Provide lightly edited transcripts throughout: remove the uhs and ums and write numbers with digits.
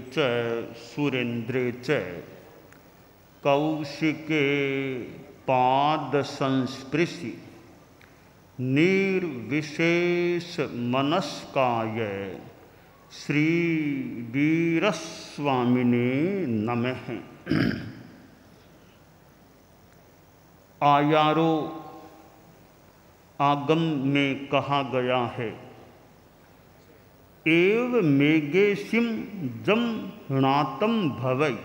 च सुरेन्द्रे च कौशिके पाद संस्पृशि निर्विशेष मनस्काय श्री वीरस्वामिने नमः। आयारो आगम में कहा गया है, एव मेघेशिम जम णातम भवै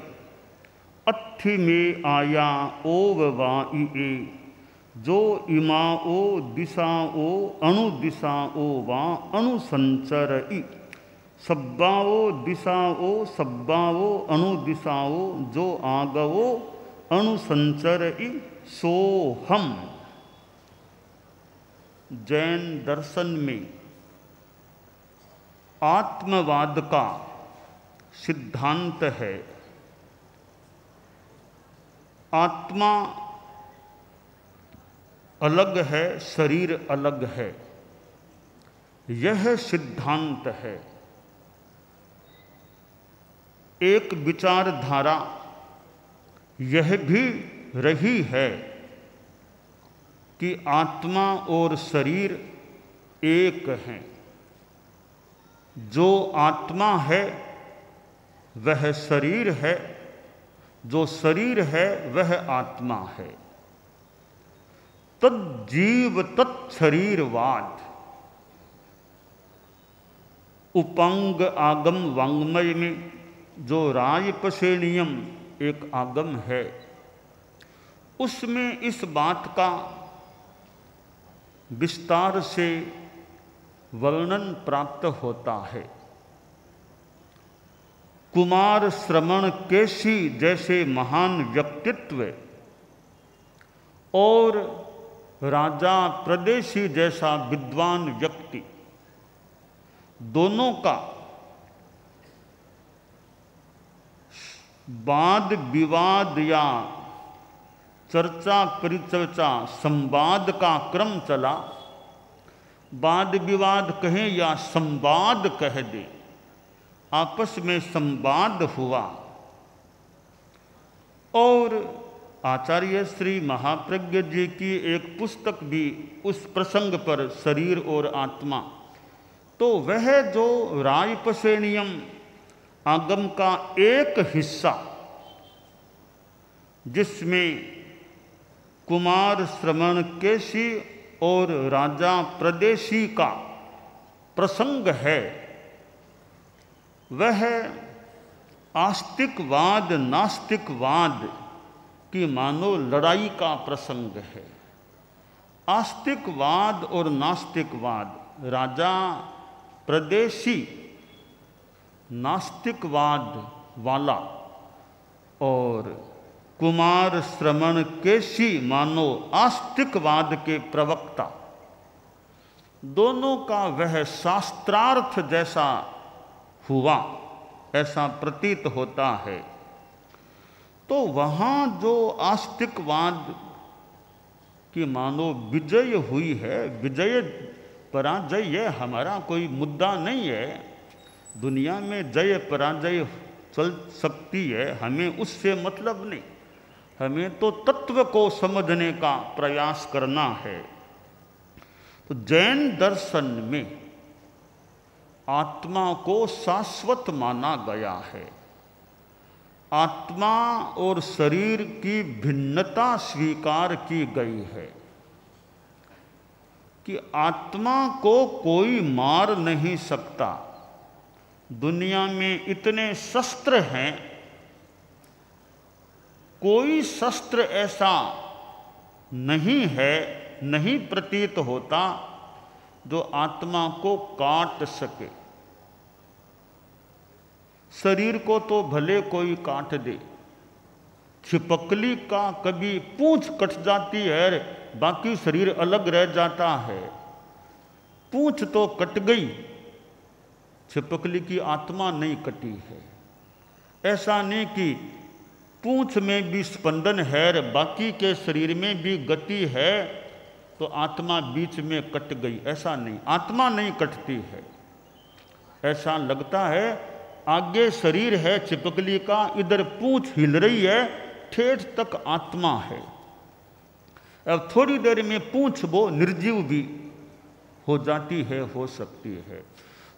अत्थि में आया ओव वाई, जो इमाओ दिशाओ अणुदिशाओ वा अणुसंचरई, सब्बाओ दिशाओ सब्बाओ अणुदिशाओ, जो आगवो अणुसंचरई सो हम। जैन दर्शन में आत्मवाद का सिद्धांत है, आत्मा अलग है, शरीर अलग है, यह सिद्धांत है। एक विचारधारा यह भी रही है कि आत्मा और शरीर एक हैं। जो आत्मा है वह शरीर है, जो शरीर है वह आत्मा है। तज्जीव तत्शरीरवाद उपंग आगम वांग्मय में जो रायपसेनियम एक आगम है, उसमें इस बात का विस्तार से वर्णन प्राप्त होता है। कुमार श्रवण केशी जैसे महान व्यक्तित्व और राजा प्रदेशी जैसा विद्वान व्यक्ति, दोनों का वाद विवाद या चर्चा परिचर्चा संवाद का क्रम चला। वाद विवाद कहें या संवाद कह दे, आपस में संवाद हुआ और आचार्य श्री महाप्रज्ञ जी की एक पुस्तक भी उस प्रसंग पर, शरीर और आत्मा, तो वह जो रायपसेनियम आगम का एक हिस्सा जिसमें कुमार श्रवण केशी और राजा प्रदेशी का प्रसंग है, वह आस्तिकवाद नास्तिकवाद की मानो लड़ाई का प्रसंग है। आस्तिकवाद और नास्तिकवाद, राजा प्रदेशी नास्तिकवाद वाला और कुमार श्रवण केशी मानो आस्तिकवाद के प्रवक्ता, दोनों का वह शास्त्रार्थ जैसा हुआ, ऐसा प्रतीत होता है। तो वहाँ जो आस्तिकवाद की मानो विजय हुई है, विजय पराजय यह हमारा कोई मुद्दा नहीं है। दुनिया में जय पराजय चल सकती है, हमें उससे मतलब नहीं। हमें तो तत्व को समझने का प्रयास करना है। तो जैन दर्शन में आत्मा को शाश्वत माना गया है। आत्मा और शरीर की भिन्नता स्वीकार की गई है कि आत्मा को कोई मार नहीं सकता। दुनिया में इतने शस्त्र हैं, कोई शस्त्र ऐसा नहीं है, नहीं प्रतीत होता जो आत्मा को काट सके। शरीर को तो भले कोई काट दे, छिपकली का कभी पूंछ कट जाती है, बाकी शरीर अलग रह जाता है। पूंछ तो कट गई, छिपकली की आत्मा नहीं कटी है। ऐसा नहीं कि पूंछ में भी स्पंदन है, बाकी के शरीर में भी गति है, तो आत्मा बीच में कट गई, ऐसा नहीं। आत्मा नहीं कटती है। ऐसा लगता है आगे शरीर है चिपकली का, इधर पूंछ हिल रही है, ठेठ तक आत्मा है। अब थोड़ी देर में पूंछ वो निर्जीव भी हो जाती है, हो सकती है।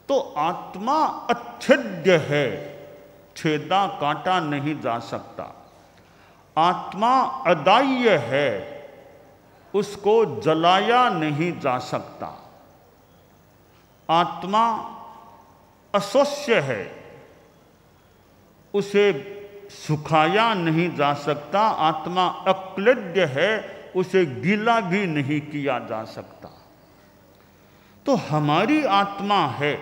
तो आत्मा अच्छेद्य है, छेदा काटा नहीं जा सकता। आत्मा अदाह्य है, उसको जलाया नहीं जा सकता। आत्मा अस्वस्य है, उसे सुखाया नहीं जा सकता। आत्मा अक्लेद्य है, उसे गीला भी नहीं किया जा सकता। तो हमारी आत्मा है,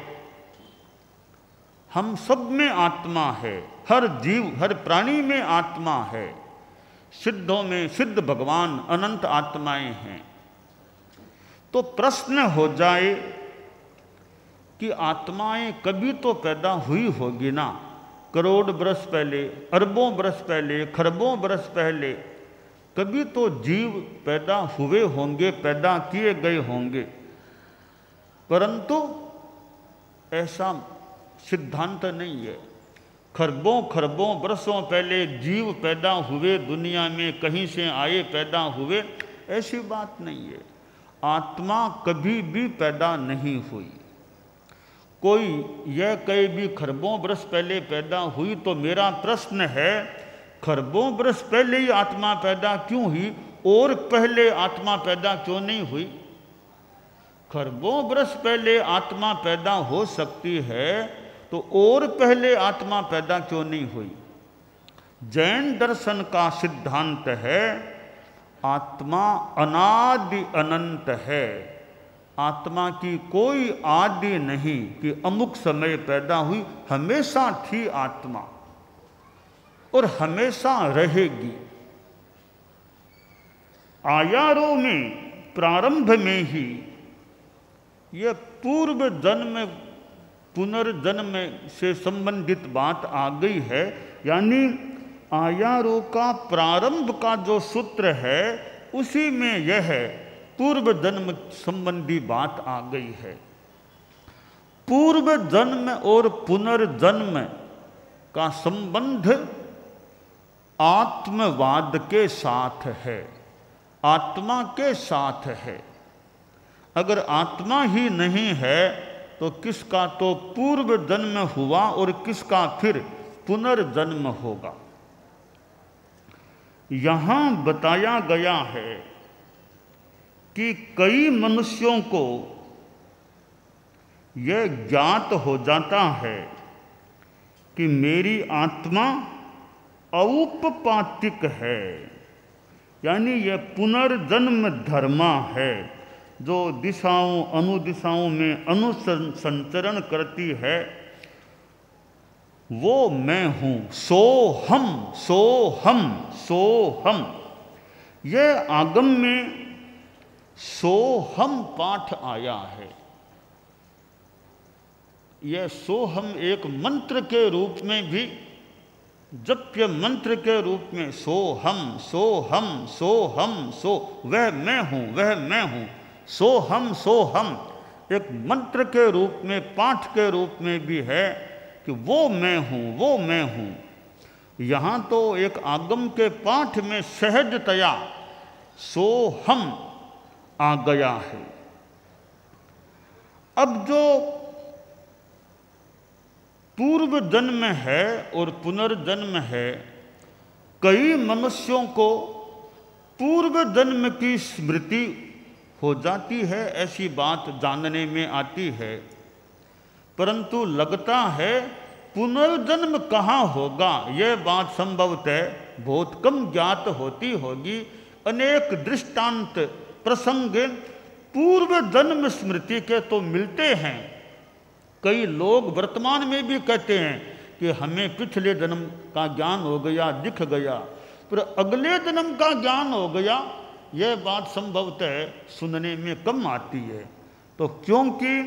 हम सब में आत्मा है, हर जीव हर प्राणी में आत्मा है। सिद्धों में सिद्ध भगवान अनंत आत्माएं हैं। तो प्रश्न हो जाए कि आत्माएं कभी तो पैदा हुई होगी ना, करोड़ बरस पहले, अरबों बरस पहले, खरबों बरस पहले कभी तो जीव पैदा हुए होंगे, पैदा किए गए होंगे। परंतु ऐसा सिद्धांत नहीं है। खरबों खरबों बरसों पहले जीव पैदा हुए, दुनिया में कहीं से आए, पैदा हुए, ऐसी बात नहीं है। आत्मा कभी भी पैदा नहीं हुई। कोई यह कहे भी खरबों बरस पहले पैदा हुई, तो मेरा प्रश्न है, खरबों बरस पहले ही आत्मा पैदा क्यों हुई, और पहले आत्मा पैदा क्यों नहीं हुई? खरबों बरस पहले आत्मा पैदा हो सकती है, तो और पहले आत्मा पैदा क्यों नहीं हुई? जैन दर्शन का सिद्धांत है, आत्मा अनादि अनंत है। आत्मा की कोई आदि नहीं कि अमुक समय पैदा हुई, हमेशा थी आत्मा और हमेशा रहेगी। आयारों में प्रारंभ में ही यह पूर्व जन्म पुनर्जन्म से संबंधित बात आ गई है। यानी आयारों का प्रारंभ का जो सूत्र है, उसी में यह पूर्व जन्म संबंधी बात आ गई है। पूर्व जन्म और पुनर्जन्म का संबंध आत्मवाद के साथ है, आत्मा के साथ है। अगर आत्मा ही नहीं है तो किसका तो पूर्व जन्म हुआ और किसका फिर पुनर्जन्म होगा। यहां बताया गया है कि कई मनुष्यों को यह ज्ञात हो जाता है कि मेरी आत्मा औपपातिक है, यानी यह पुनर्जन्म धर्मा है, जो दिशाओं अनुदिशाओं में अनुसंचरण करती है। वो मैं हूँ, सो हम, सो हम, सो हम। यह आगम में सो हम पाठ आया है। यह सो हम एक मंत्र के रूप में भी, जप्य मंत्र के रूप में, सो हम, सो हम, सो हम, सो, वह मैं हूँ, वह मैं हूँ, सो हम, एक मंत्र के रूप में, पाठ के रूप में भी है कि वो मैं हूँ, वो मैं हूँ। यहाँ तो एक आगम के पाठ में सहजतया सो हम आ गया है। अब जो पूर्व जन्म है और पुनर्जन्म है, कई मनुष्यों को पूर्व जन्म की स्मृति हो जाती है, ऐसी बात जानने में आती है। परंतु लगता है पुनर्जन्म कहाँ होगा, यह बात संभवतः बहुत कम ज्ञात होती होगी। अनेक दृष्टांत प्रसंग पूर्व जन्म स्मृति के तो मिलते हैं। कई लोग वर्तमान में भी कहते हैं कि हमें पिछले जन्म का ज्ञान हो गया, दिख गया, पर अगले जन्म का ज्ञान हो गया, यह बात संभवतः सुनने में कम आती है। तो क्योंकि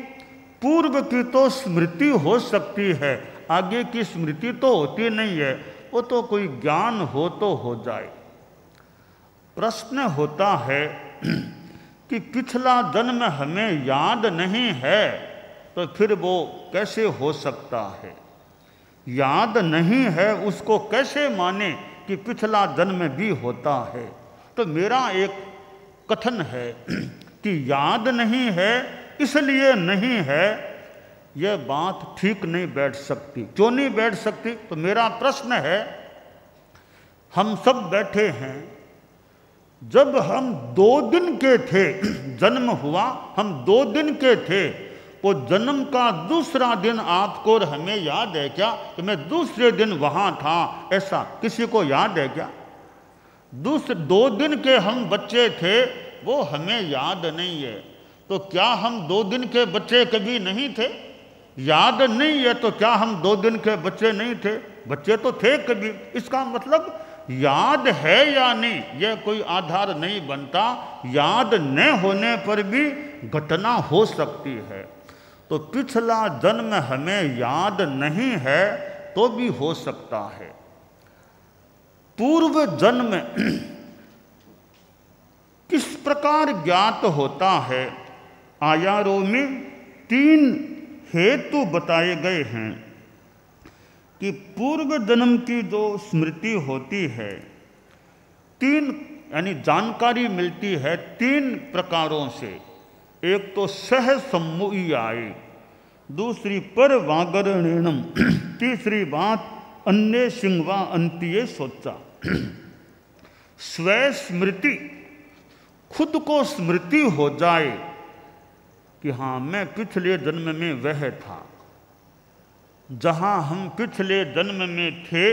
पूर्व की तो स्मृति हो सकती है, आगे की स्मृति तो होती नहीं है, वो तो कोई ज्ञान हो तो हो जाए। प्रश्न होता है कि पिछला जन्म हमें याद नहीं है, तो फिर वो कैसे हो सकता है? याद नहीं है उसको कैसे माने कि पिछला जन्म भी होता है। तो मेरा एक कथन है कि याद नहीं है इसलिए नहीं है, यह बात ठीक नहीं बैठ सकती। क्यों नहीं बैठ सकती? तो मेरा प्रश्न है, हम सब बैठे हैं, जब हम 2 दिन के थे, जन्म हुआ, हम 2 दिन के थे, वो जन्म का दूसरा दिन आपको और हमें याद है क्या कि मैं दूसरे दिन वहां था? ऐसा किसी को याद है क्या? 2 दिन के हम बच्चे थे, वो हमें याद नहीं है। तो क्या हम 2 दिन के बच्चे कभी नहीं थे? याद नहीं है तो क्या हम 2 दिन के बच्चे नहीं थे? बच्चे तो थे कभी। इसका मतलब याद है या नहीं, यह कोई आधार नहीं बनता। याद न होने पर भी घटना हो सकती है। तो पिछला जन्म हमें याद नहीं है तो भी हो सकता है। पूर्व जन्म किस प्रकार ज्ञात होता है? आयारों में 3 हेतु बताए गए हैं कि पूर्व जन्म की जो स्मृति होती है, 3 यानी जानकारी मिलती है 3 प्रकारों से। एक तो सह सम्मुयाय, दूसरी पर वागरणेणम, तीसरी बात अन्य सिंहवा अंत्ये सोचा। स्व स्मृति, खुद को स्मृति हो जाए कि हाँ मैं पिछले जन्म में वह था, जहाँ हम पिछले जन्म में थे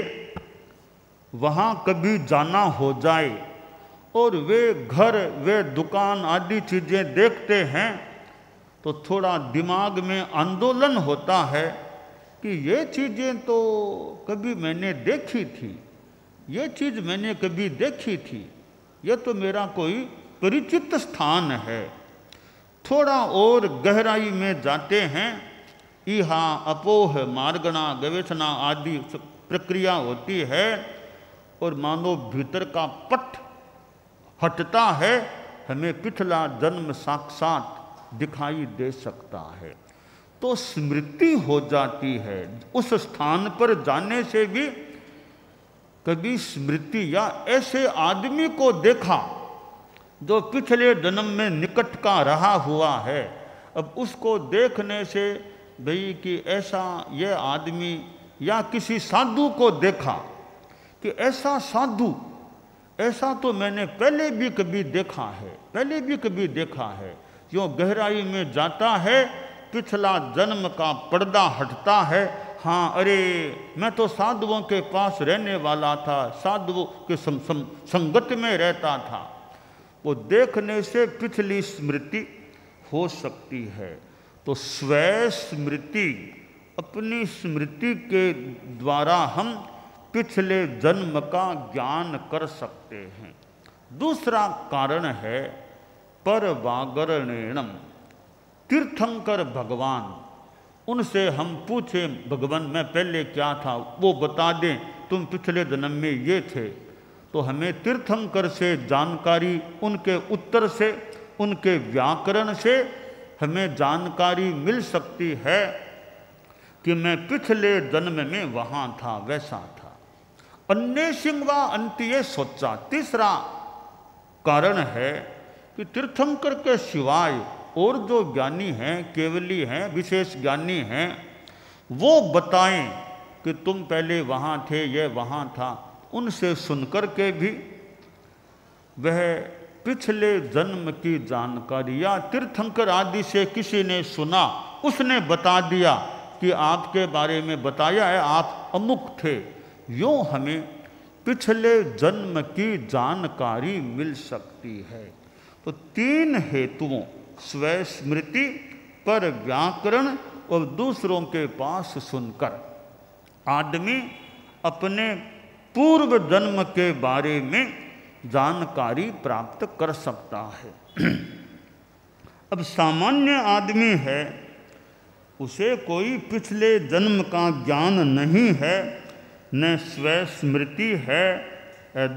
वहाँ कभी जाना हो जाए, और वे घर, वे दुकान आदि चीज़ें देखते हैं तो थोड़ा दिमाग में आंदोलन होता है कि ये चीज़ें तो कभी मैंने देखी थी, ये चीज़ मैंने कभी देखी थी, यह तो मेरा कोई परिचित स्थान है। थोड़ा और गहराई में जाते हैं, इहा अपोह मार्गणा गवेषणा आदि प्रक्रिया होती है, और मानो भीतर का पट हटता है, हमें पिछला जन्म साक्षात दिखाई दे सकता है। तो स्मृति हो जाती है। उस स्थान पर जाने से भी कभी स्मृति, या ऐसे आदमी को देखा जो पिछले जन्म में निकट का रहा हुआ है, अब उसको देखने से भाई कि ऐसा ये आदमी, या किसी साधु को देखा कि ऐसा साधु, ऐसा तो मैंने पहले भी कभी देखा है, पहले भी कभी देखा है। जो गहराई में जाता है, पिछला जन्म का पर्दा हटता है। हाँ, अरे मैं तो साधुओं के पास रहने वाला था, साधुओं के संगत में रहता था। वो देखने से पिछली स्मृति हो सकती है। तो स्व स्मृति, अपनी स्मृति के द्वारा हम पिछले जन्म का ज्ञान कर सकते हैं। दूसरा कारण है पर वागरणेणम, तीर्थंकर भगवान, उनसे हम पूछें भगवान मैं पहले क्या था, वो बता दें तुम पिछले जन्म में ये थे। तो हमें तीर्थंकर से जानकारी, उनके उत्तर से, उनके व्याकरण से हमें जानकारी मिल सकती है कि मैं पिछले जन्म में वहाँ था, वैसा था। अन्य सिंहवा अंत्ये सोचा, तीसरा कारण है कि तीर्थंकर के सिवाय और जो ज्ञानी हैं, केवली हैं, विशेष ज्ञानी हैं, वो बताएं कि तुम पहले वहाँ थे, ये वहाँ था। उनसे सुनकर के भी वह पिछले जन्म की जानकारी, या तीर्थंकर आदि से किसी ने सुना, उसने बता दिया कि आपके बारे में बताया है, आप अमुक थे, यूँ हमें पिछले जन्म की जानकारी मिल सकती है। तो 3 हेतुओं, स्व स्मृति, पर व्याकरण और दूसरों के पास सुनकर आदमी अपने पूर्व जन्म के बारे में जानकारी प्राप्त कर सकता है। अब सामान्य आदमी है, उसे कोई पिछले जन्म का ज्ञान नहीं है, न स्व स्मृति है,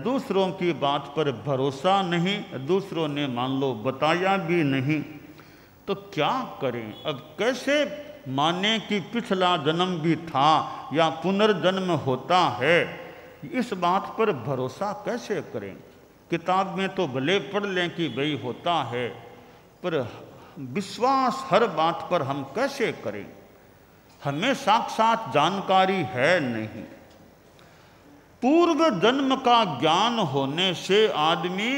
दूसरों की बात पर भरोसा नहीं, दूसरों ने मान लो बताया भी नहीं, तो क्या करें? अब कैसे माने कि पिछला जन्म भी था या पुनर्जन्म होता है, इस बात पर भरोसा कैसे करें? किताब में तो भले पढ़ लें कि भाई होता है, पर विश्वास हर बात पर हम कैसे करें? हमें साक्षात जानकारी है नहीं। पूर्व जन्म का ज्ञान होने से आदमी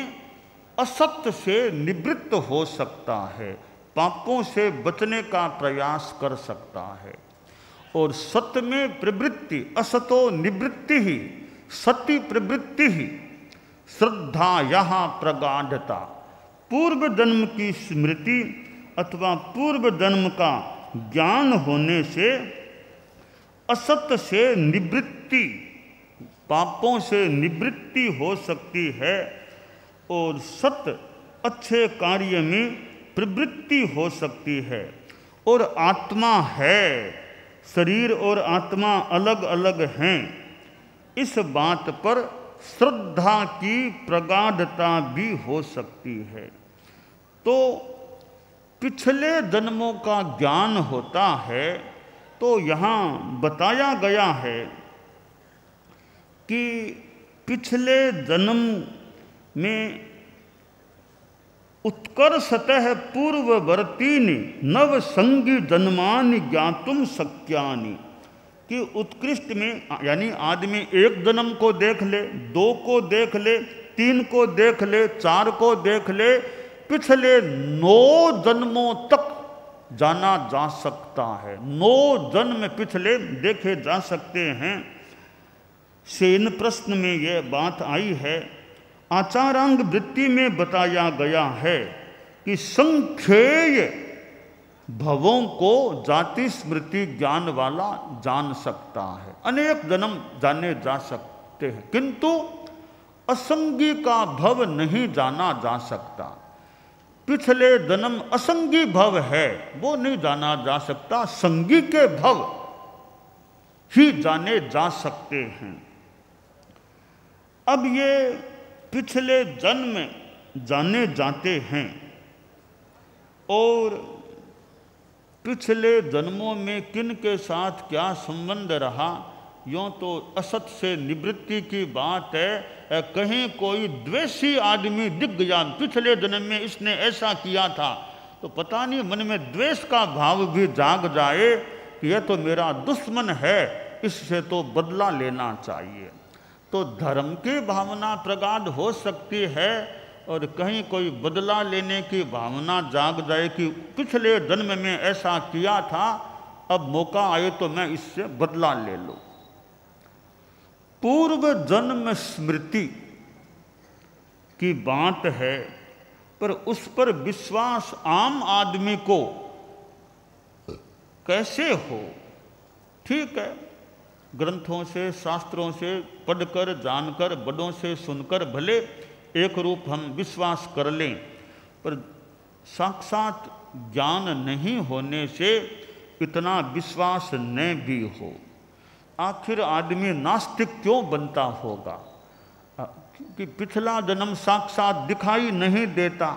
असत्य से निवृत्त हो सकता है, पापों से बचने का प्रयास कर सकता है, और सत्य में प्रवृत्ति, असतो निवृत्ति ही, सत्य प्रवृत्ति ही, श्रद्धा यहाँ प्रगाढ़ता। पूर्व जन्म की स्मृति अथवा पूर्व जन्म का ज्ञान होने से असत्य से निवृत्ति, पापों से निवृत्ति हो सकती है, और सत्य अच्छे कार्य में प्रवृत्ति हो सकती है। और आत्मा है, शरीर और आत्मा अलग अलग हैं, इस बात पर श्रद्धा की प्रगाढ़ता भी हो सकती है। तो पिछले जन्मों का ज्ञान होता है, तो यहाँ बताया गया है कि पिछले जन्म में उत्कर्षतः पूर्ववर्तीनि नव संगी जन्मानि ज्ञातुम शक्यानि, कि उत्कृष्ट में यानी आदमी एक जन्म को देख ले, दो को देख ले, तीन को देख ले, चार को देख ले, पिछले 9 जन्मों तक जाना जा सकता है। 9 जन्म पिछले देखे जा सकते हैं। सेन प्रश्न में यह बात आई है। आचारांग वृत्ति में बताया गया है कि संख्येय भवों को जाति स्मृति ज्ञान वाला जान सकता है, अनेक जन्म जाने जा सकते हैं, किंतु असंगी का भव नहीं जाना जा सकता। पिछले जन्म असंगी भव है, वो नहीं जाना जा सकता, संगी के भव ही जाने जा सकते हैं। अब ये पिछले जन्म जाने जाते हैं, और पिछले जन्मों में किन के साथ क्या संबंध रहा, यूँ तो असत से निवृत्ति की बात है। कहीं कोई द्वेषी आदमी दिख गया, पिछले जन्म में इसने ऐसा किया था, तो पता नहीं मन में द्वेष का भाव भी जाग जाए कि यह तो मेरा दुश्मन है, इससे तो बदला लेना चाहिए। तो धर्म की भावना प्रगाढ़ हो सकती है, और कहीं कोई बदला लेने की भावना जाग जाए कि पिछले जन्म में ऐसा किया था, अब मौका आए तो मैं इससे बदला ले लूं। पूर्व जन्म स्मृति की बात है, पर उस पर विश्वास आम आदमी को कैसे हो? ठीक है, ग्रंथों से, शास्त्रों से पढ़कर, जानकर, बड़ों से सुनकर भले एक रूप हम विश्वास कर लें, पर साक्षात ज्ञान नहीं होने से इतना विश्वास न भी हो। आखिर आदमी नास्तिक क्यों बनता होगा? कि पिछला जन्म साक्षात दिखाई नहीं देता,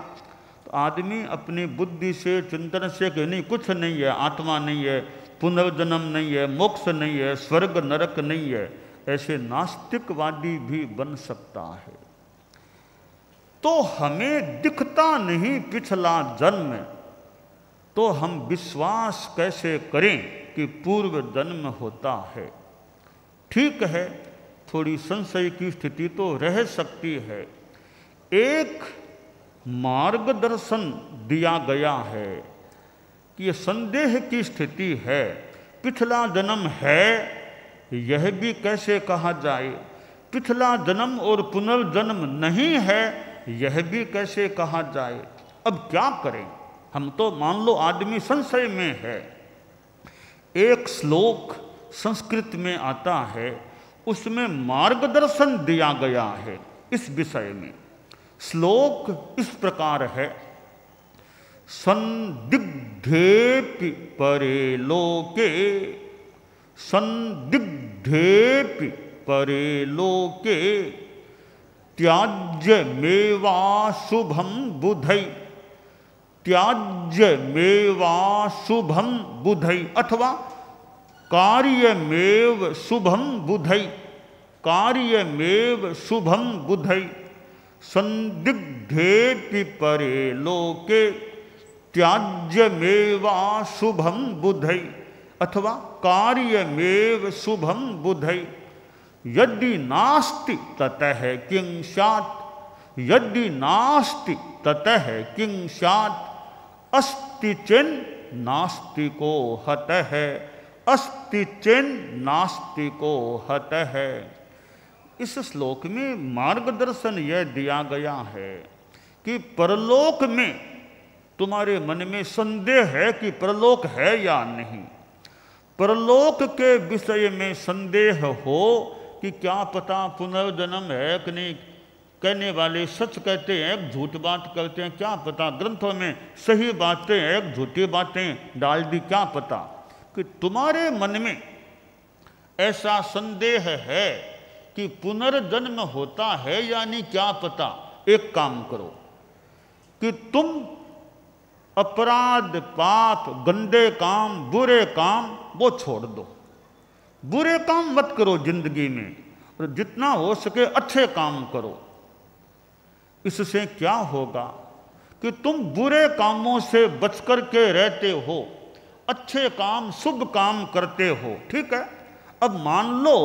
तो आदमी अपनी बुद्धि से, चिंतन से कि नहीं, कुछ नहीं है, आत्मा नहीं है, पुनर्जन्म नहीं है, मोक्ष नहीं है, स्वर्ग नरक नहीं है, ऐसे नास्तिकवादी भी बन सकता है। तो हमें दिखता नहीं पिछला जन्म, तो हम विश्वास कैसे करें कि पूर्व जन्म होता है? ठीक है, थोड़ी संशय की स्थिति तो रह सकती है। एक मार्गदर्शन दिया गया है कि ये संदेह की स्थिति है, पिछला जन्म है यह भी कैसे कहा जाए, पिछला जन्म और पुनर्जन्म नहीं है यह भी कैसे कहा जाए। अब क्या करें? हम तो मान लो आदमी संशय में है। एक श्लोक संस्कृत में आता है, उसमें मार्गदर्शन दिया गया है इस विषय में। श्लोक इस प्रकार है, संदिग्धेपि परे लोके, संदिग्धेपि परे लोके, त्याज्य मेवा शुभम बुधै, त्याज्यमेवा शुभम बुधै अथवा कार्यमेव शुभम बुधै, कार्यमेव शुभम बुधै, संदिग्धेति परे लोके त्याज्यमेवा शुभम बुधै अथवा कार्यमेव शुभम बुधै, यदि नास्ति ततः किं स्यात्, यदि नास्ति ततः किं स्यात्, अस्ति चेन्न नास्तिको हतः, अस्ति चेन्न नास्तिको हतः। इस श्लोक में मार्गदर्शन यह दिया गया है कि परलोक में तुम्हारे मन में संदेह है कि परलोक है या नहीं, परलोक के विषय में संदेह हो कि क्या पता पुनर्जन्म है कि नहीं, कहने वाले सच कहते हैं झूठ बात करते हैं, क्या पता ग्रंथों में सही बातें हैं झूठी बातें डाल दी, क्या पता, कि तुम्हारे मन में ऐसा संदेह है कि पुनर्जन्म होता है यानी क्या पता। एक काम करो कि तुम अपराध पाप गंदे काम बुरे काम वो छोड़ दो, बुरे काम मत करो जिंदगी में, और जितना हो सके अच्छे काम करो। इससे क्या होगा कि तुम बुरे कामों से बचकर के रहते हो, अच्छे काम शुभ काम करते हो, ठीक है। अब मान लो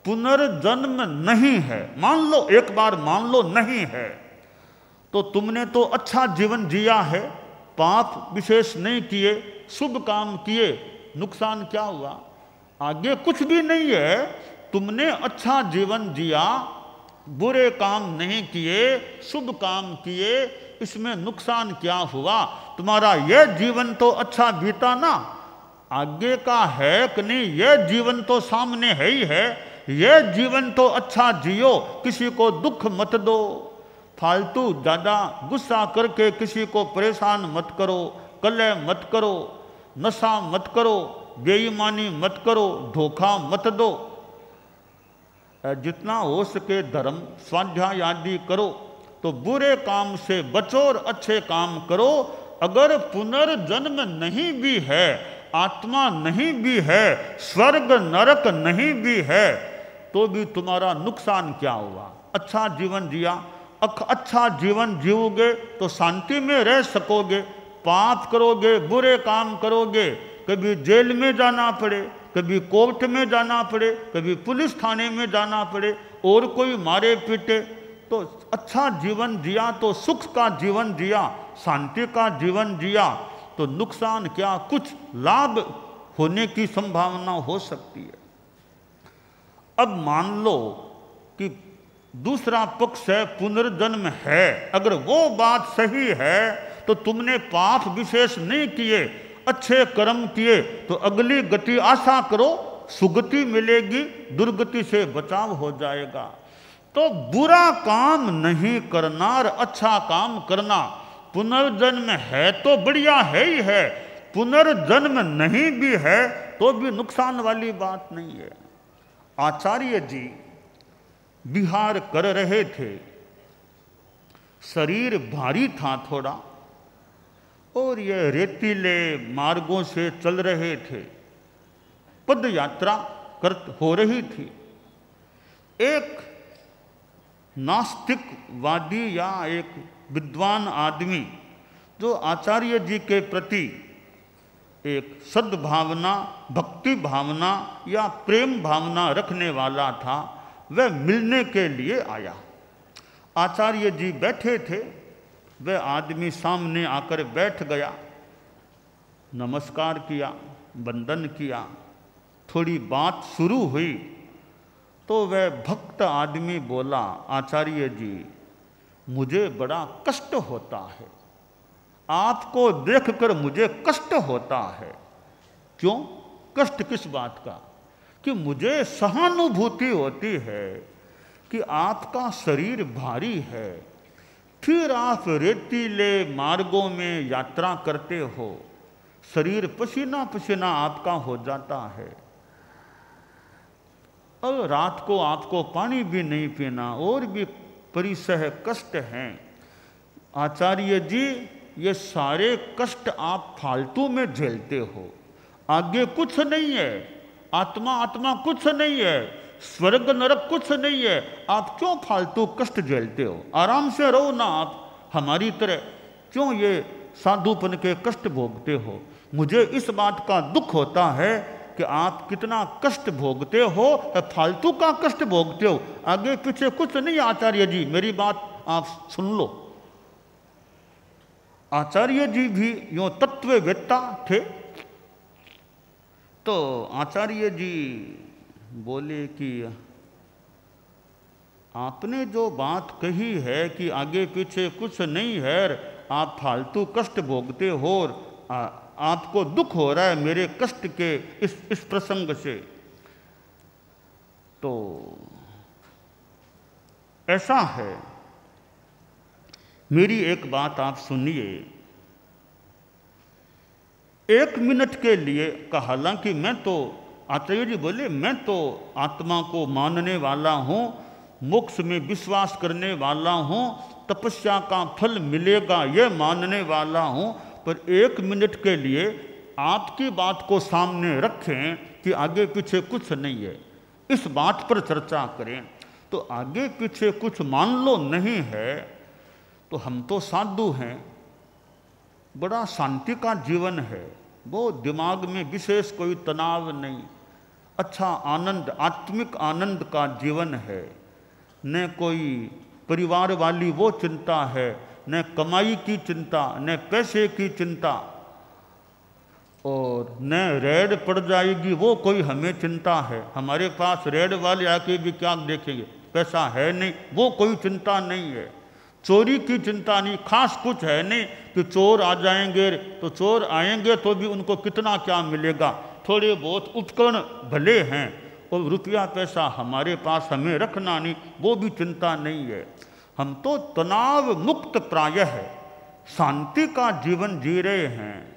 पुनर्जन्म नहीं है, मान लो एक बार मान लो नहीं है, तो तुमने तो अच्छा जीवन जिया है, पाप विशेष नहीं किए, शुभ काम किए, नुकसान क्या हुआ? आगे कुछ भी नहीं है, तुमने अच्छा जीवन जिया, बुरे काम नहीं किए, शुभ काम किए, इसमें नुकसान क्या हुआ? तुम्हारा यह जीवन तो अच्छा बीता ना, आगे का है कि नहीं, यह जीवन तो सामने है ही है, यह जीवन तो अच्छा जियो, किसी को दुख मत दो, फालतू ज़्यादा गुस्सा करके किसी को परेशान मत करो, कलह मत करो, नशा मत करो, बेईमानी मत करो, धोखा मत दो, जितना हो सके धर्म स्वाध्याय आदि करो, तो बुरे काम से बचो और अच्छे काम करो। अगर पुनर्जन्म नहीं भी है, आत्मा नहीं भी है, स्वर्ग नरक नहीं भी है, तो भी तुम्हारा नुकसान क्या हुआ? अच्छा जीवन जिया, अच्छा जीवन जीओगे तो शांति में रह सकोगे। पाप करोगे, बुरे काम करोगे, कभी जेल में जाना पड़े, कभी कोर्ट में जाना पड़े, कभी पुलिस थाने में जाना पड़े, और कोई मारे पीटे, तो अच्छा जीवन जिया तो सुख का जीवन जिया, शांति का जीवन जिया, तो नुकसान क्या, कुछ लाभ होने की संभावना हो सकती है। अब मान लो कि दूसरा पक्ष है, पुनर्जन्म है, अगर वो बात सही है तो तुमने पाप विशेष नहीं किए, अच्छे कर्म किए, तो अगली गति आशा करो, सुगति मिलेगी, दुर्गति से बचाव हो जाएगा। तो बुरा काम नहीं करना और अच्छा काम करना, पुनर्जन्म है तो बढ़िया है ही है, पुनर्जन्म नहीं भी है तो भी नुकसान वाली बात नहीं है। आचार्य जी विहार कर रहे थे, शरीर भारी था थोड़ा, और ये रेतीले मार्गों से चल रहे थे, पद यात्रा हो रही थी। एक नास्तिकवादी या एक विद्वान आदमी जो आचार्य जी के प्रति एक सद्भावना, भक्ति भावना या प्रेम भावना रखने वाला था, वह मिलने के लिए आया। आचार्य जी बैठे थे, वह आदमी सामने आकर बैठ गया, नमस्कार किया, वंदन किया, थोड़ी बात शुरू हुई तो वह भक्त आदमी बोला, आचार्य जी मुझे बड़ा कष्ट होता है, आपको देखकर मुझे कष्ट होता है। क्यों? कष्ट किस बात का? कि मुझे सहानुभूति होती है कि आपका शरीर भारी है, फिर आप रेतीले मार्गों में यात्रा करते हो, शरीर पसीना पसीना आपका हो जाता है, और रात को आपको पानी भी नहीं पीना, और भी परिसह कष्ट हैं। आचार्य जी ये सारे कष्ट आप फालतू में झेलते हो, आगे कुछ नहीं है, आत्मा आत्मा कुछ नहीं है, स्वर्ग नरक कुछ नहीं है, आप क्यों फालतू कष्ट झेलते हो? आराम से रहो ना आप, हमारी तरह क्यों ये साधुपन के कष्ट भोगते हो? मुझे इस बात का दुख होता है कि आप कितना कष्ट भोगते हो, फालतू का कष्ट भोगते हो, आगे पीछे कुछ नहीं। आचार्य जी, मेरी बात आप सुन लो। आचार्य जी भी यूँ तत्ववेत्ता थे। तो आचार्य जी बोले कि आपने जो बात कही है कि आगे पीछे कुछ नहीं है, आप फालतू कष्ट भोगते हो, आपको दुख हो रहा है मेरे कष्ट के इस प्रसंग से, तो ऐसा है, मेरी एक बात आप सुनिए। 1 मिनट के लिए का, हालांकि मैं तो, आचार्य जी बोले, मैं तो आत्मा को मानने वाला हूँ, मोक्ष में विश्वास करने वाला हूँ, तपस्या का फल मिलेगा ये मानने वाला हूँ, पर 1 मिनट के लिए आपकी बात को सामने रखें कि आगे पीछे कुछ नहीं है, इस बात पर चर्चा करें। तो आगे पीछे कुछ मान लो नहीं है, तो हम तो साधु हैं, बड़ा शांति का जीवन है, वो दिमाग में विशेष कोई तनाव नहीं, अच्छा आनंद, आत्मिक आनंद का जीवन है, न कोई परिवार वाली वो चिंता है, न कमाई की चिंता, न पैसे की चिंता, और न रेड पड़ जाएगी वो कोई हमें चिंता है। हमारे पास रेड वाले आके भी क्या देखेंगे, पैसा है नहीं, वो कोई चिंता नहीं है। चोरी की चिंता नहीं, खास कुछ है नहीं कि चोर आ जाएंगे, तो चोर आएंगे तो भी उनको कितना क्या मिलेगा, थोड़े बहुत उपकरण भले हैं, और रुपया पैसा हमारे पास हमें रखना नहीं, वो भी चिंता नहीं है। हम तो तनाव मुक्त प्रायः शांति का जीवन जी रहे हैं,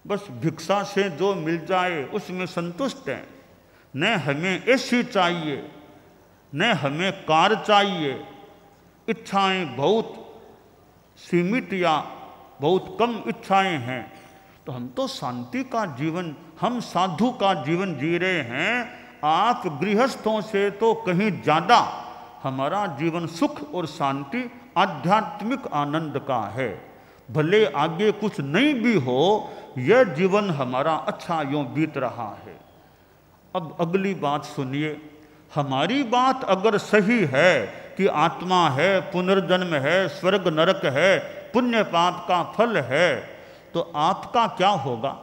बस भिक्षा से जो मिल जाए उसमें संतुष्ट हैं। न हमें एसी चाहिए, न हमें कार चाहिए, इच्छाएं बहुत सीमित या बहुत कम इच्छाएं हैं, तो हम तो शांति का जीवन, हम साधु का जीवन जी रहे हैं। आप गृहस्थों से तो कहीं ज़्यादा हमारा जीवन सुख और शांति, आध्यात्मिक आनंद का है। भले आगे कुछ नहीं भी हो, यह जीवन हमारा अच्छा यूँ बीत रहा है। अब अगली बात सुनिए, हमारी बात अगर सही है कि आत्मा है, पुनर्जन्म है, स्वर्ग नरक है, पुण्य पाप का फल है, तो आपका क्या होगा?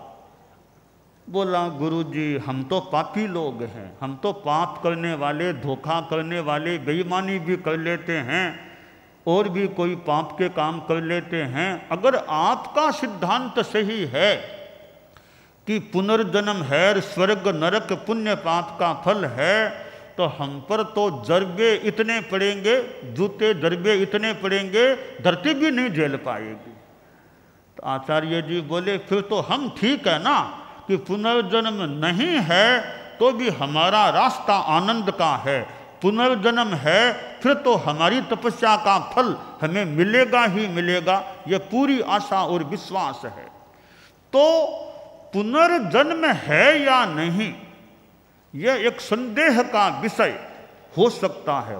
बोला, गुरुजी हम तो पापी लोग हैं, हम तो पाप करने वाले, धोखा करने वाले, बेईमानी भी कर लेते हैं, और भी कोई पाप के काम कर लेते हैं। अगर आपका सिद्धांत सही है कि पुनर्जन्म है, स्वर्ग नरक पुण्य पाप का फल है, तो हम पर तो जरबे इतने पड़ेंगे, जूते जरबे इतने पड़ेंगे, धरती भी नहीं झेल पाएगी। तो आचार्य जी बोले, फिर तो हम ठीक है ना कि पुनर्जन्म नहीं है तो भी हमारा रास्ता आनंद का है, पुनर्जन्म है फिर तो हमारी तपस्या का फल हमें मिलेगा ही मिलेगा, यह पूरी आशा और विश्वास है। तो पुनर्जन्म है या नहीं, यह एक संदेह का विषय हो सकता है।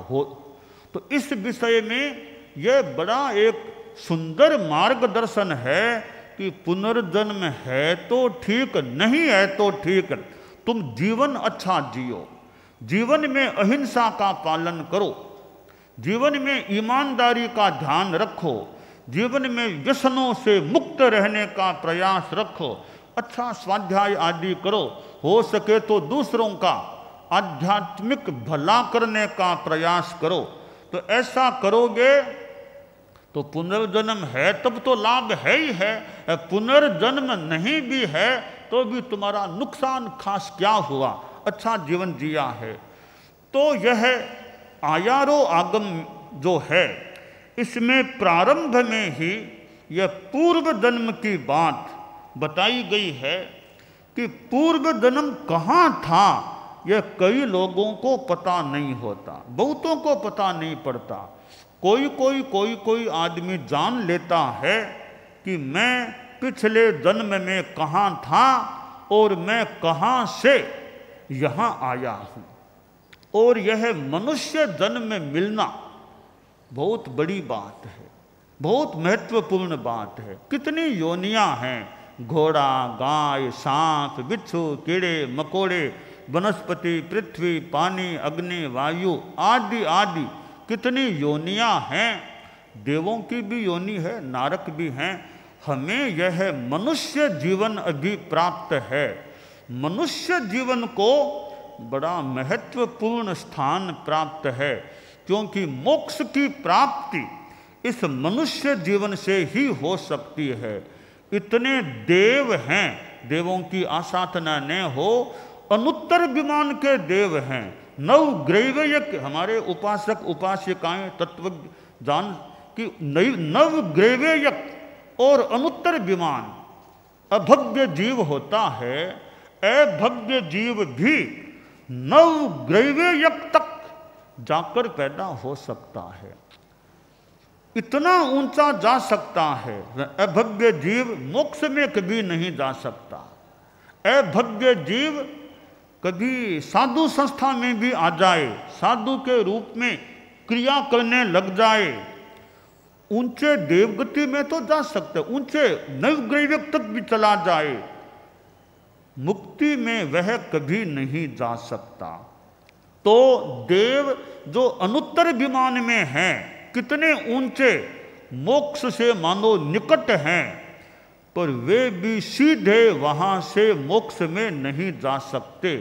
तो इस विषय में यह बड़ा एक सुंदर मार्गदर्शन है कि पुनर्जन्म है तो ठीक, नहीं है तो ठीक, तुम जीवन अच्छा जियो, जीवन में अहिंसा का पालन करो, जीवन में ईमानदारी का ध्यान रखो, जीवन में व्यसनों से मुक्त रहने का प्रयास रखो, अच्छा स्वाध्याय आदि करो, हो सके तो दूसरों का आध्यात्मिक भला करने का प्रयास करो। तो ऐसा करोगे तो पुनर्जन्म है तब तो लाभ है ही है, पुनर्जन्म नहीं भी है तो भी तुम्हारा नुकसान खास क्या हुआ, अच्छा जीवन जिया है। तो यह आयारो आगम जो है, इसमें प्रारंभ में ही यह पूर्व जन्म की बात बताई गई है कि पूर्व जन्म कहाँ था, यह कई लोगों को पता नहीं होता, बहुतों को पता नहीं पड़ता। कोई आदमी जान लेता है कि मैं पिछले जन्म में कहाँ था और मैं कहाँ से यहाँ आया हूँ। और यह मनुष्य जन्म में मिलना बहुत बड़ी बात है, बहुत महत्वपूर्ण बात है। कितनी योनियाँ हैं, घोड़ा, गाय, सांप, बिच्छू, कीड़े मकोड़े, वनस्पति, पृथ्वी, पानी, अग्नि, वायु आदि आदि कितनी योनियाँ हैं। देवों की भी योनि है, नारक भी हैं। हमें यह मनुष्य जीवन अभी प्राप्त है। मनुष्य जीवन को बड़ा महत्वपूर्ण स्थान प्राप्त है, क्योंकि मोक्ष की प्राप्ति इस मनुष्य जीवन से ही हो सकती है। इतने देव हैं, देवों की आसाधना न हो, अनुत्तर विमान के देव हैं। नवग्रैवयक हमारे उपासक उपासिकाएं तत्व जान कि नवग्रैवयक और अनुत्तर विमान अभव्य जीव होता है। अभव्य जीव भी नवग्रैवयक तक जाकर पैदा हो सकता है, इतना ऊंचा जा सकता है। अभव्य जीव मोक्ष में कभी नहीं जा सकता। अभव्य जीव कभी साधु संस्था में भी आ जाए, साधु के रूप में क्रिया करने लग जाए, ऊंचे देवगति में तो जा सकते, ऊंचे नवग्रैवयक तक भी चला जाए, मुक्ति में वह कभी नहीं जा सकता। तो देव जो अनुत्तर विमान में हैं, कितने ऊंचे मोक्ष से मानो निकट हैं, पर वे भी सीधे वहां से मोक्ष में नहीं जा सकते।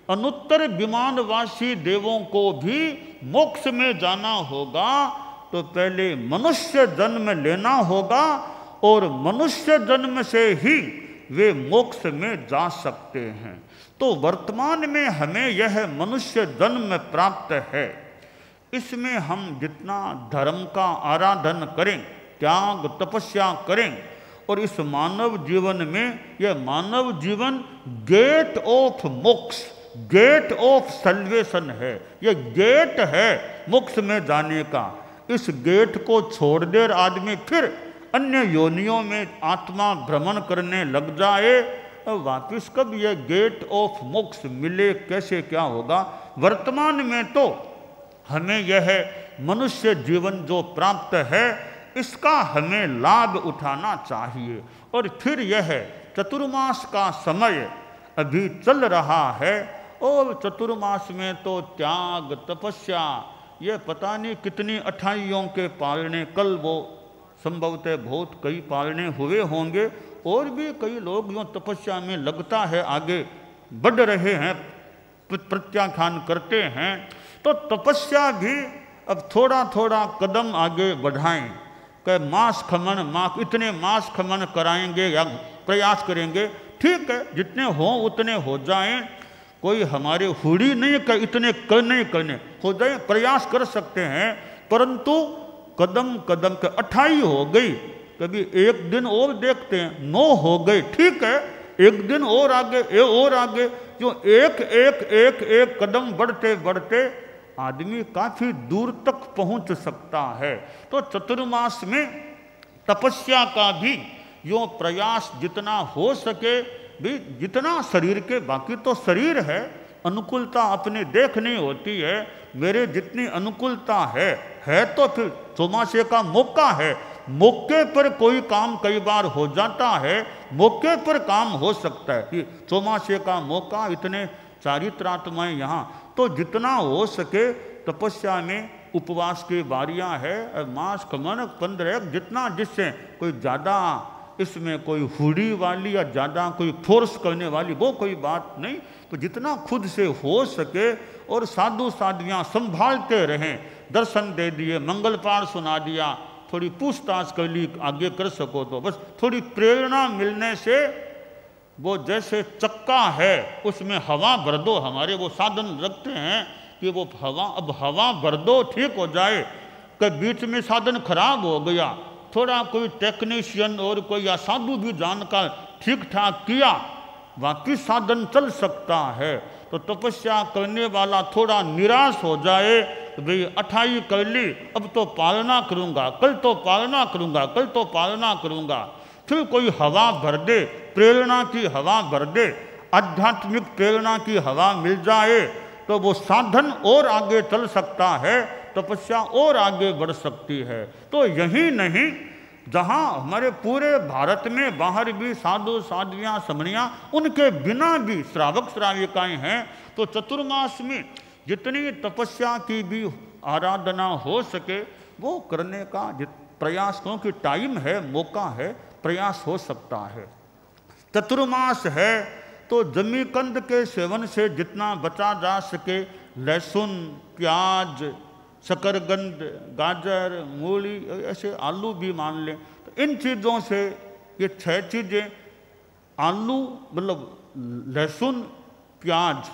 अनुत्तर विमानवासी देवों को भी मोक्ष में जाना होगा तो पहले मनुष्य जन्म लेना होगा, और मनुष्य जन्म से ही वे मोक्ष में जा सकते हैं। तो वर्तमान में हमें यह मनुष्य जन्म प्राप्त है। इसमें हम जितना धर्म का आराधन करें, त्याग तपस्या करें, और इस मानव जीवन में यह मानव जीवन गेट ऑफ मोक्ष, गेट ऑफ सल्वेशन है। यह गेट है मोक्ष में जाने का। इस गेट को छोड़ देर आदमी फिर अन्य योनियों में आत्मा भ्रमण करने लग जाए, वापिस कब यह गेट ऑफ मोक्ष मिले, कैसे क्या होगा। वर्तमान में तो हमें यह मनुष्य जीवन जो प्राप्त है, इसका हमें लाभ उठाना चाहिए। और फिर यह चतुर्मास का समय अभी चल रहा है, और चतुर्मास में तो त्याग तपस्या, ये पता नहीं कितनी अठाइयों के पालने, कल वो संभवतः बहुत कई पालने हुए होंगे, और भी कई लोग यूँ तपस्या में लगता है आगे बढ़ रहे हैं, प्रत्याख्यान करते हैं। तो तपस्या भी अब थोड़ा थोड़ा कदम आगे बढ़ाएं कि मास खमन इतने मास खमन कराएंगे या प्रयास करेंगे, ठीक है, जितने हों उतने हो जाएं। कोई हमारे हुड़ी नहीं कर इतने करने हो जाए, प्रयास कर सकते हैं, परंतु कदम कदम के 28 हो गई, कभी एक दिन और देखते हैं 9 हो गए, ठीक है, एक दिन और आगे और आगे, जो एक एक एक एक कदम बढ़ते बढ़ते आदमी काफी दूर तक पहुंच सकता है। तो चतुर्मास में तपस्या का भी यो प्रयास जितना हो सके भी, जितना शरीर के, बाकी तो शरीर है, अनुकूलता अपने देखनी होती है। मेरे जितनी अनुकूलता है तो फिर चौमासे का मौका है, मौके पर कोई काम कई बार हो जाता है, मौके पर काम हो सकता है कि चौमासे का मौका, इतने चारित्रात्माएं यहाँ, तो जितना हो सके तपस्या में उपवास की बारियां है, मास खमन 15, जितना जिससे कोई ज़्यादा इसमें कोई हुड़ी वाली या ज़्यादा कोई फोर्स करने वाली वो कोई बात नहीं, तो जितना खुद से हो सके, और साधु साध्वियाँ संभालते रहें, दर्शन दे दिए, मंगल पाठ सुना दिया, थोड़ी पूछताछ कर ली, आगे कर सको तो बस थोड़ी प्रेरणा मिलने से, वो जैसे चक्का है उसमें हवा भर दो, हमारे वो साधन रखते हैं कि वो हवा भर दो, ठीक हो जाए। कि बीच में साधन खराब हो गया, थोड़ा कोई टेक्नीशियन और कोई या साधु भी जानकर ठीक ठाक किया, बाकी साधन चल सकता है। तो तपस्या करने वाला थोड़ा निराश हो जाए भाई 28 कर ली, अब तो पालना करूँगा, कल तो पालना करूँगा, कल तो पालना करूँगा। फिर कोई हवा भर दे, प्रेरणा की हवा भर दे, आध्यात्मिक प्रेरणा की हवा मिल जाए तो वो साधन और आगे चल सकता है, तपस्या और आगे बढ़ सकती है। तो यही नहीं, जहाँ हमारे पूरे भारत में बाहर भी साधु साध्वियाँ समणियाँ, उनके बिना भी श्रावक श्राविकाएँ हैं। तो चतुर्मास में जितनी तपस्या की भी आराधना हो सके वो करने का प्रयास, क्योंकि टाइम है, मौका है, प्रयास हो सकता है। चतुर्मास है तो जमीकंद के सेवन से जितना बचा जा सके, लहसुन, प्याज, शकरकंद, गाजर, मूली, ऐसे आलू भी मान लें, तो इन चीज़ों से, ये 6 चीज़ें, आलू मतलब लहसुन, प्याज,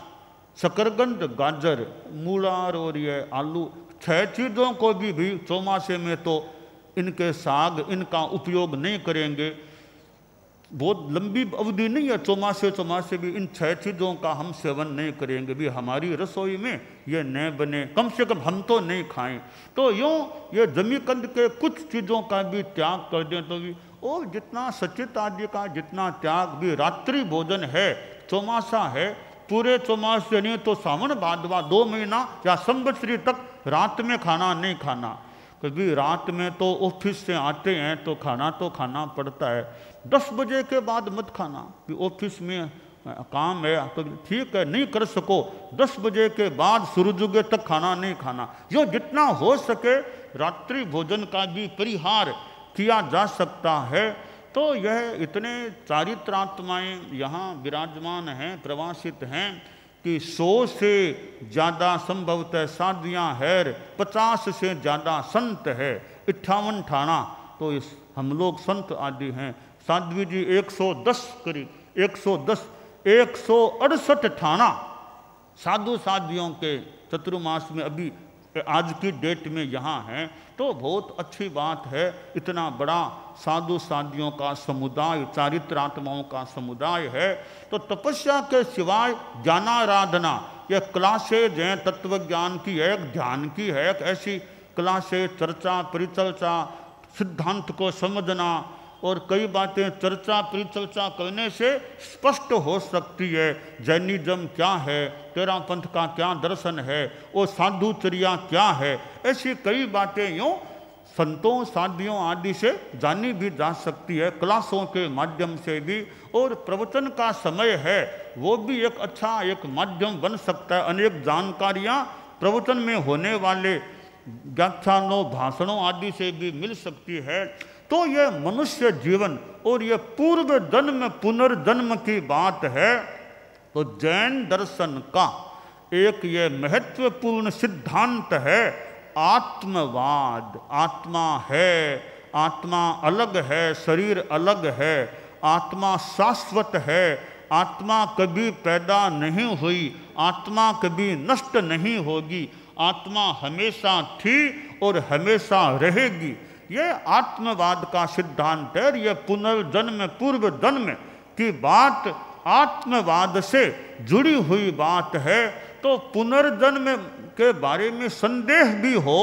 शकरकंद, गाजर, मूलार और ये आलू, 6 चीज़ों को भी चौमासे में तो इनके साग, इनका उपयोग नहीं करेंगे। बहुत लंबी अवधि नहीं है, चौमासे भी इन 6 चीज़ों का हम सेवन नहीं करेंगे भी, हमारी रसोई में ये न बने, कम से कम हम तो नहीं खाएं। तो यूँ ये जमीकंद के कुछ चीज़ों का भी त्याग कर दें तो भी, और जितना सचित आदि का जितना त्याग भी, रात्रि भोजन है, चौमासा है, पूरे चौमासे नहीं तो सावन भादवा 2 महीना या संवत्सरी तक रात में खाना नहीं खाना। कभी रात में तो ऑफिस से आते हैं तो खाना पड़ता है, 10 बजे के बाद मत खाना, कि ऑफिस में काम है तो ठीक है, नहीं कर सको, 10 बजे के बाद सूरज उगे तक खाना नहीं खाना। जो जितना हो सके रात्रि भोजन का भी परिहार किया जा सकता है। तो यह इतने चारित्रात्माएँ यहाँ विराजमान हैं, प्रवासित हैं कि 100 से ज़्यादा संभवतः साध्वियाँ है, 50 से ज़्यादा संत है, 58 ठाणा तो इस हम लोग संत आदि हैं। साध्वी जी 110 करीब 110 168 ठाणा साधु साध्वियों के चतुर्मास में अभी आज की डेट में यहाँ हैं। तो बहुत अच्छी बात है, इतना बड़ा साधु साध्वियों का समुदाय, चारित्रात्माओं का समुदाय है। तो तपस्या के सिवाय ज्ञानाराधना, यह क्लासेज हैं, तत्व ज्ञान की है, ध्यान की है, एक ऐसी क्लासेज, चर्चा परिचर्चा, सिद्धांत को समझना, और कई बातें चर्चा परिचर्चा करने से स्पष्ट हो सकती है। जैनिज्म क्या है, तेरा पंथ का क्या दर्शन है, और साधुचर्या क्या है, ऐसी कई बातें यूँ संतों साधियों आदि से जानी भी जा सकती है, क्लासों के माध्यम से भी। और प्रवचन का समय है, वो भी एक अच्छा एक माध्यम बन सकता है। अनेक जानकारियाँ प्रवचन में होने वाले व्याख्यानों, भाषणों आदि से भी मिल सकती है। तो यह मनुष्य जीवन और यह पूर्व जन्म पुनर्जन्म की बात है। तो जैन दर्शन का एक ये महत्वपूर्ण सिद्धांत है आत्मवाद। आत्मा है, आत्मा अलग है, शरीर अलग है, आत्मा शाश्वत है, आत्मा कभी पैदा नहीं हुई, आत्मा कभी नष्ट नहीं होगी, आत्मा हमेशा थी और हमेशा रहेगी। यह आत्मवाद का सिद्धांत है। यह पुनर्जन्म पूर्व जन्म की बात आत्मवाद से जुड़ी हुई बात है। तो पुनर्जन्म के बारे में संदेह भी हो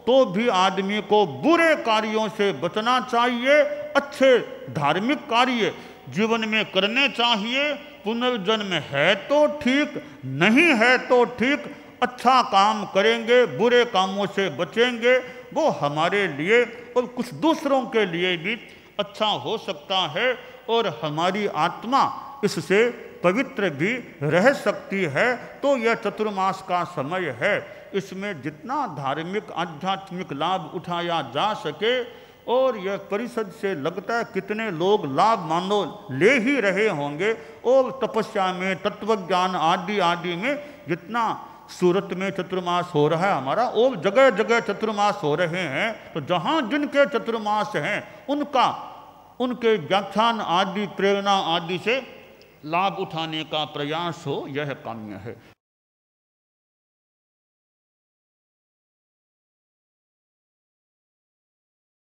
तो भी आदमी को बुरे कार्यों से बचना चाहिए, अच्छे धार्मिक कार्य जीवन में करने चाहिए। पुनर्जन्म है तो ठीक, नहीं है तो ठीक, अच्छा काम करेंगे, बुरे कामों से बचेंगे, वो हमारे लिए और कुछ दूसरों के लिए भी अच्छा हो सकता है और हमारी आत्मा इससे पवित्र भी रह सकती है। तो यह चतुर्मास का समय है, इसमें जितना धार्मिक आध्यात्मिक लाभ उठाया जा सके, और यह परिषद से लगता है कितने लोग लाभ मानो ले ही रहे होंगे। और तपस्या में, तत्वज्ञान आदि आदि में जितना सूरत में चतुर्मास हो रहा है हमारा, और जगह जगह चतुर्मास हो रहे हैं, तो जहाँ जिनके चतुर्मास हैं उनके व्याख्यान आदि प्रेरणा आदि से लाभ उठाने का प्रयास हो, यह काम्य है।